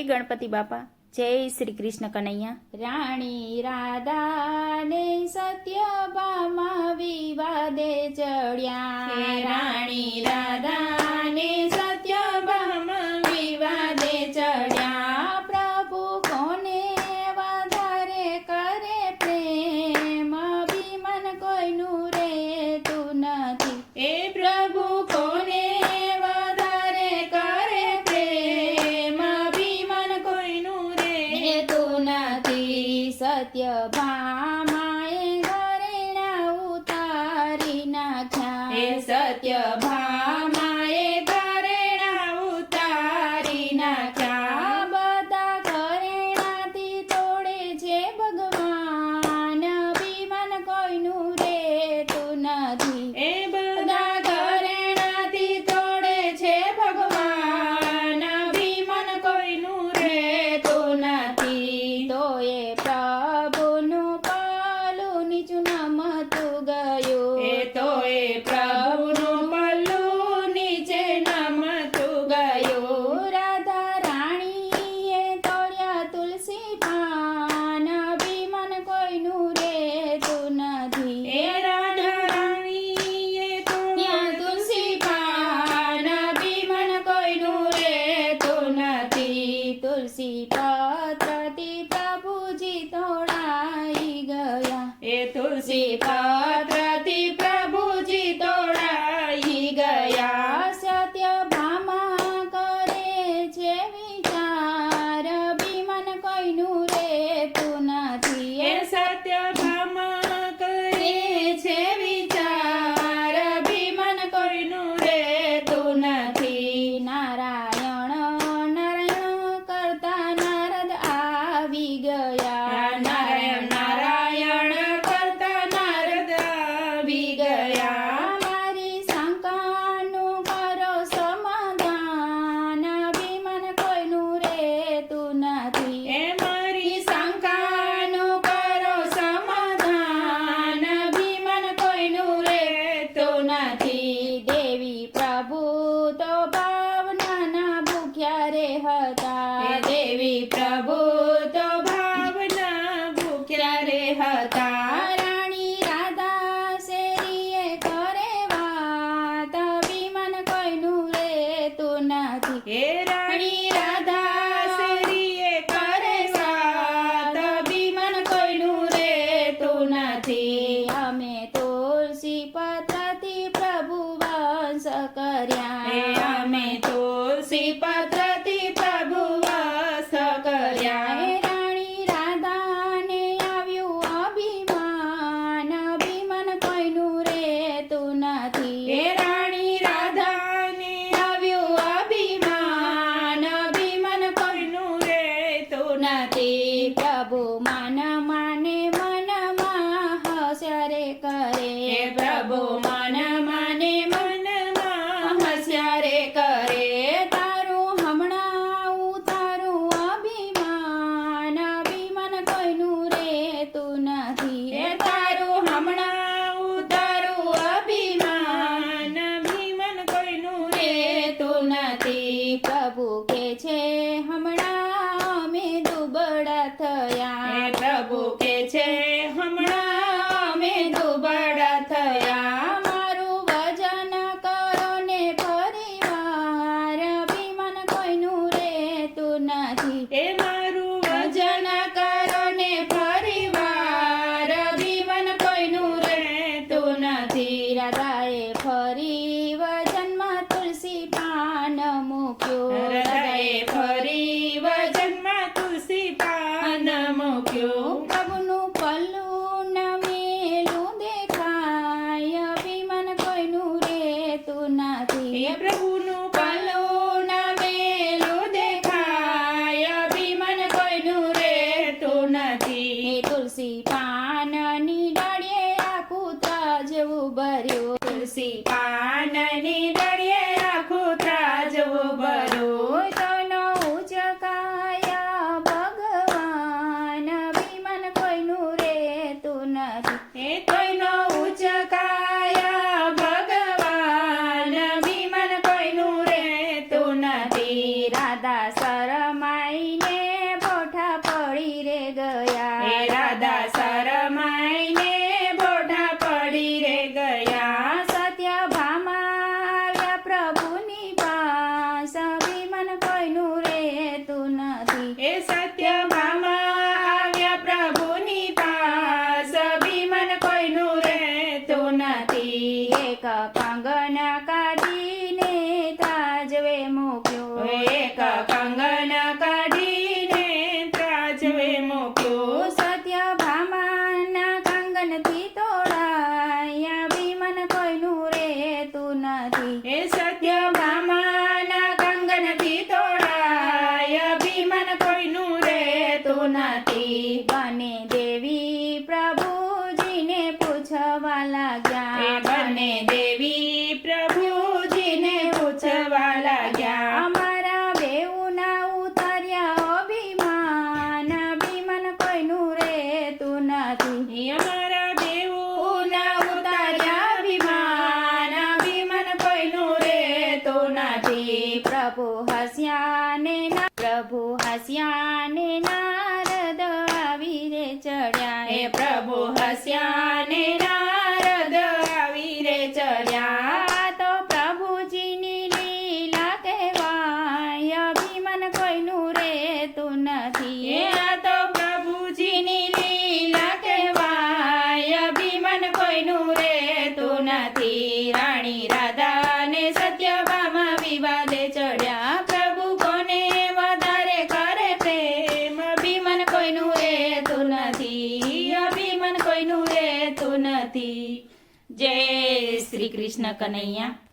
ગણપતિ બાપા, જય શ્રી કૃષ્ણ કનૈયા. રાણી રાધાને સત્યભામા વિવાદે ચડ્યા. રાણી રાધાને સત્યભામા વિવાદે ચડ્યા. પ્રભુ કોને વધારે કરે પ્રેમ, અભિમાન કોઈનું રેતું નથી. એ પ્રભુ કોને વધારે કરે પ્રેમ, અભિમાન કોઈનું રેતું નથી. સત્યભામાએ ઘરેણા ઉતારી નાખ્યા. એ સત્યભામાએ ઘરેણા ઉતારી નાખ્યા. બધા ઘરેણાથી તોડે છે ભગવાન, અભિમાન કોઈનું રેતું નથી. એ બધા ઘરેણાથી તોડે છે ભગવાન, અભિમાન કોઈનું રેતું નથી. તો એ પ્રભુનું પલ્લું નીચું નમતું ગયું. એ તો એ પ્રભુનું પલ્લું નીચે નમતું ગયું. રાધા રાણીએ તોડ્યા તુલસી પાન, અભિમાન કોઈનું રેતું નથી. એ રાધા રાણીએ તોડ્યા તુલસી પાન, અભિમાન કોઈનું રેતું નથી. તુલસી પત્રથી પ્રભુજી તોડાઈ ગયા. એ તુલસી પત્રથી પ્રભુજી તોડાઈ ગયા. સત્યભામા કરે છે વિચાર, અભિમાન કોઈનું રેતું નથી. એ સત્યભામા કરે છે વિચાર, અભિમાન કોઈનું રેતું નથી. નારાયણ નારાયણ કરતા નારદ આવી ગયા. નારાયણ નારાયણ કરતા નારદ આવી ગયા. મારી શંકાનું કરો સમાધાન, અભિમાન કોઈનું રેતું નથી. એ મારી શંકાનું કરો સમાધાન, અભિમાન કોઈનું રેતું નથી. દેવી પ્રભુ તો ભાવનાના ભૂખ્યા રે હતા. દેવી પ્રભુ તો ભાવના ભૂખ્યા રે હતા. રાણી રાધા શેરીએ કરે વાત, અભિમાન કોઈનું રેતું નથી. હે રાણી રાધા શેરીએ કરે વાત, અભિમાન કોઈનું રેતું નથી. અમે તુલસી પત્રથી પ્રભુ વંશ કર્યા. અમે તુલસી પત્રથી પ્રભુ વંશ કર્યા. હે રાણી રાધાને આવ્યું અભિમાન, અભિમાન કોઈનું રેતું નથી. હે રાણી રાધાને આવ્યું અભિમાન, અભિમાન કોઈનું રેતું નથી. પ્રભુ માન માને મનમાં હસ્યા રે કરે. પ્રભુ માન માને મનમાં હસ્યા રે કરે. તારું હમણાં ઉતારું અભિમાન, અભિમાન કોઈનું રેતું નથી. એ તારું હમણાં ઉતારું અભિમાન, અભિમાન કોઈનું રેતું નથી. પ્રભુ કે છે હમણાં અમે દુબળા થયા. પ્રભુ કે છે હમણાં અમે દુબળા થયા. મારું વજન કરો ને પરિવાર, અભિમાન કોઈનું રેતું નથી. એ મારું વજન કરો ને પરિવાર, અભિમાન કોઈનું રેતું નથી. રાધાએ ફરી વજનમાં તુલસી પાન મૂક્યું. રાધાએ ફરી વજનમાં તુલસી પાન મૂક્યું. પ્રભુનું પલ્લું નમેલું દેખાય, અભિમાન કોઈનું રેતું નથી. એ પ્રભુનું પલ્લું નમેલું દેખાય, અભિમાન કોઈનું રેતું નથી. એ તુલસી પાનની ડાળીએ આખું ત્રાજવું ભર્યું. તુલસી પાનની ડાળીએ આખું ત્રાજવું ભર્યું. તોનો ઉચકાયા ભગવાન, અભિમાન કોઈનું રેતું નથી. એ તોનો ઉચકાયા ભગવાન, અભિમાન કોઈનું રેતું નથી. રાધા શરમાઈ એક કંગન કાઢીને ત્રાજવે મૂક્યો એક કંગન કાઢીને ત્રાજવે મૂક્યો સત્યભામાના કંગનથી તોડાયા અભિમાન કોઈનું રહેતું નથી એ સત્યભામાના કંગનથી તોડાય અભિમાન કોઈનું રહેતું નથી બને દેવી પ્રભુજીને પૂછવા એ લાગ્યા બંને દેવી પ્રભુજીને પૂછવા લાગ્યા અમારા બેઉના ઉતાર્યા અભિમાન અભિમાન કોઈનું રહેતું નથી અમારા બેઉના ઉતાર્યા અભિમાન અભિમાન કોઈનું રહેતું નથી પ્રભુ હસ્યા ને નારદ આવી રે ચડ્યા હે પ્રભુ હસ્યા ને નારદ આવી રે ચડ્યા આ તો પ્રભુજીની લીલા કહેવાય અભિમાન કોઈનું રહેતું એ નથી આ તો પ્રભુજીની લીલા કહેવાય અભિમાન કોઈનું રહેતું નથી રાણી રાધા ને સત્યભામા વિવાદે ચડ્યા પ્રભુ કોને વધારે કરે પ્રેમ અભિમાન કોઈનું રહેતું નથી અભિમાન કોઈનું રહેતું નથી જય શ્રી કૃષ્ણ કનૈયા